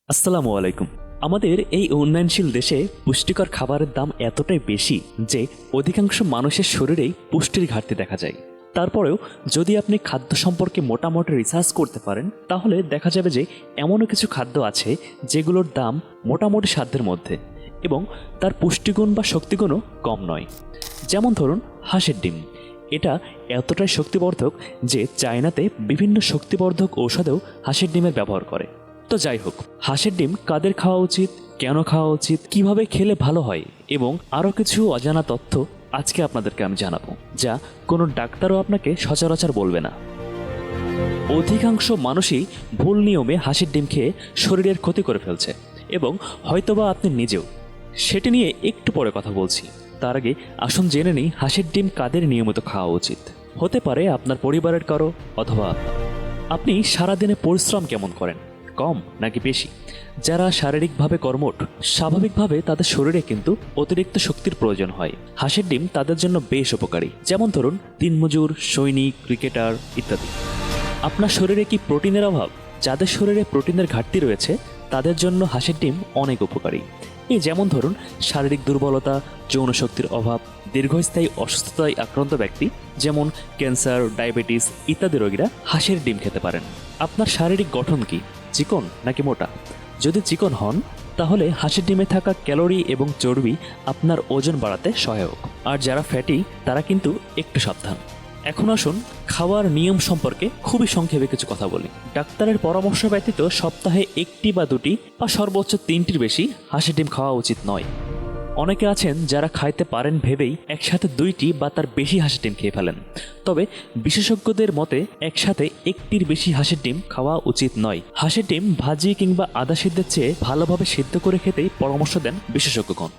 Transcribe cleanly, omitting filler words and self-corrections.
আসসালামু আলাইকুম। আমাদের এই উন্নয়নশীল দেশে পুষ্টিকর খাবারের দাম এতটাই বেশি যে অধিকাংশ মানুষের শরীরেই পুষ্টির ঘাটতি দেখা যায়। তারপরেও যদি আপনি খাদ্য সম্পর্কে মোটামুটি রিসার্চ করতে পারেন তাহলে দেখা যাবে যে এমনও কিছু খাদ্য আছে যেগুলোর দাম মোটামুটি সাধ্যের মধ্যে এবং তার পুষ্টিগুণ বা শক্তিগুণও কম নয়। যেমন ধরুন হাঁসের ডিম। এটা এতটাই শক্তিবর্ধক যে চায়নাতে বিভিন্ন শক্তিবর্ধক ঔষধেও হাঁসের ডিমের ব্যবহার করে। তো যাই হোক, হাঁসের ডিম কাদের খাওয়া উচিত, কেন খাওয়া উচিত, কিভাবে খেলে ভালো হয় এবং আরও কিছু অজানা তথ্য আজকে আপনাদেরকে আমি জানাবো, যা কোনো ডাক্তারও আপনাকে সচরাচর বলবে না। অধিকাংশ মানুষই ভুল নিয়মে হাঁসের ডিম খেয়ে শরীরের ক্ষতি করে ফেলছে এবং হয়তোবা আপনি নিজেও। সেটি নিয়ে একটু পরে কথা বলছি। তার আগে আসুন জেনে নিই হাঁসের ডিম কাদের নিয়মিত খাওয়া উচিত। হতে পারে আপনার পরিবারের কারো অথবা আপনার। আপনি সারাদিনে পরিশ্রম কেমন করেন, কম নাকি বেশি? যারা শারীরিকভাবে কর্মঠ, স্বাভাবিকভাবে তাদের শরীরে কিন্তু অতিরিক্ত শক্তির প্রয়োজন হয়। হাঁসের ডিম তাদের জন্য বেশ উপকারী। যেমন ধরুন দিনমজুর, সৈনিক, ক্রিকেটার ইত্যাদি। আপনার শরীরে কি প্রোটিনের অভাব? যাদের শরীরে প্রোটিনের ঘাটতি রয়েছে তাদের জন্য হাঁসের ডিম অনেক উপকারী। এই যেমন ধরুন শারীরিক দুর্বলতা, যৌন শক্তির অভাব, দীর্ঘস্থায়ী অসুস্থতায় আক্রান্ত ব্যক্তি যেমন ক্যান্সার, ডায়াবেটিস ইত্যাদি রোগীরা হাঁসের ডিম খেতে পারেন। আপনার শারীরিক গঠন কি, চিকন নাকি মোটা? যদি চিকন হন তাহলে হাঁসের ডিমে থাকা ক্যালোরি এবং চর্বি আপনার ওজন বাড়াতে সহায়ক। আর যারা ফ্যাটি তারা কিন্তু একটু সাবধান। এখন আসুন খাওয়ার নিয়ম সম্পর্কে খুবই সংক্ষেপে কিছু কথা বলি। ডাক্তারের পরামর্শ ব্যতীত সপ্তাহে একটি বা দুটি বা সর্বোচ্চ তিনটির বেশি হাঁসের ডিম খাওয়া উচিত নয়। অনেকে আছেন যারা খাইতে পারেন ভেবেই একসাথে দুইটি বা তার বেশি হাঁসের ডিম খেয়ে ফেলেন। তবে বিশেষজ্ঞদের মতে একসাথে একটির বেশি হাঁসের ডিম খাওয়া উচিত নয়। হাঁসের ডিম ভাজি কিংবা আদা সিদ্ধের চেয়ে ভালোভাবে সিদ্ধ করে খেতেই পরামর্শ দেন বিশেষজ্ঞগণ।